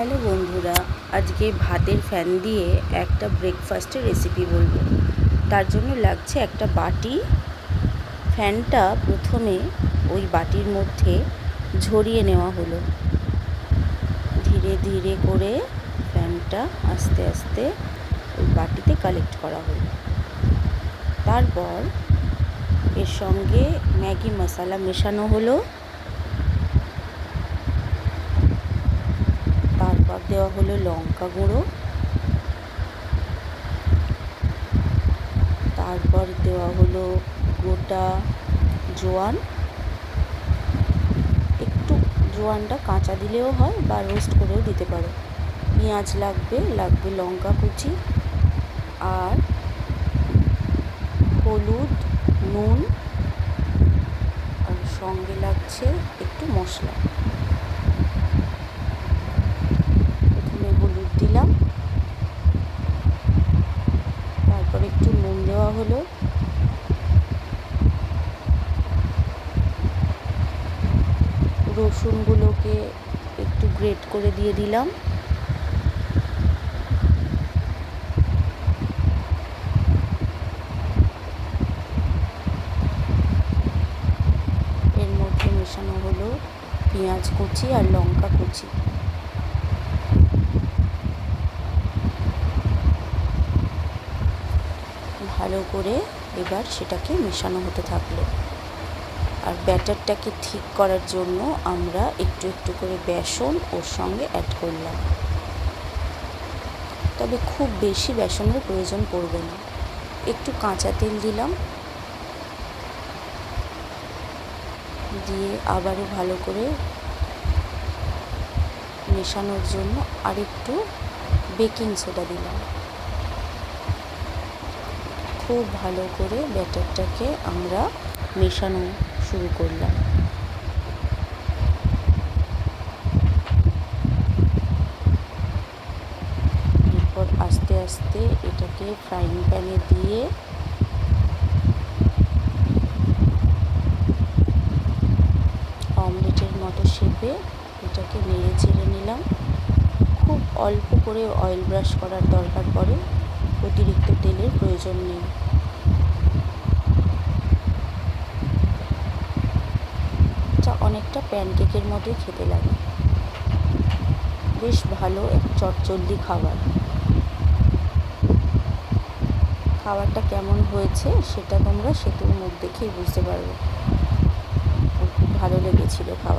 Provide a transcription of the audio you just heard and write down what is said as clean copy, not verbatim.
Hello বন্ধুরা, আজকে ভাতের ফ্যান দিয়ে একটা ব্রেকফাস্টের রেসিপি বলবো। তার জন্য লাগছে একটা বাটি। ফ্যানটা প্রথমে ওই বাটির মধ্যে ঝরিয়ে নেওয়া হলো। ধীরে ধীরে করে ফ্যানটা আস্তে আস্তে ওই বাটিতে কালেক্ট করা হলো। তারপর এর সঙ্গে ম্যাগি মশলা মেশানো হলো। তারপর দেওয়া হলো লঙ্কা গুঁড়ো, তারপর দেওয়া হলো গোটা জোয়ান। একটু জোয়ানটা কাঁচা দিলেও হয় বা রোস্ট করেও দিতে পারো। পেঁয়াজ লাগবে লঙ্কা কুচি, আর হলুদ, নুন, আর সঙ্গে লাগছে একটু মশলা। প্রথমে হলুদ দিলাম, তারপর একটু নুন দেওয়া হলো, রসুনগুলোকে একটু গ্রেট করে দিয়ে দিলাম, এর মধ্যে মেশানো হলো পেঁয়াজ কুচি আর লঙ্কা কুচি। ভালো করে এবার সেটাকে মেশানো হতে থাকলো। আর ব্যাটারটাকে ঠিক করার জন্য আমরা একটু একটু করে বেসন ওর সঙ্গে অ্যাড করলাম, তবে খুব বেশি বেসনের প্রয়োজন পড়বে না। একটু কাঁচা তেল দিলাম, দিয়ে আবারও ভালো করে মেশানোর জন্য আরেকটু বেকিং সোডা দিলাম। খুব ভালো করে ব্যাটারটাকে আমরা মেশানো শুরু করলাম। এরপর আস্তে আস্তে এটাকে ফ্রাইং প্যানে দিয়ে অমলেটের মতো শেপে এটাকে নেড়ে চেড়ে নিলাম। খুব অল্প করে অয়েল ব্রাশ করার দরকার পড়ে, অতিরিক্ত তেলের প্রয়োজন নেই। এটা অনেকটা প্যানকেকের মতোই খেতে লাগে, বেশ ভালো এক চটজলদি খাবারটা কেমন হয়েছে সেটা তোমরা সেতুর মুখ দেখেই বুঝতে পারবে। খুব ভালো লেগেছিল খাবার।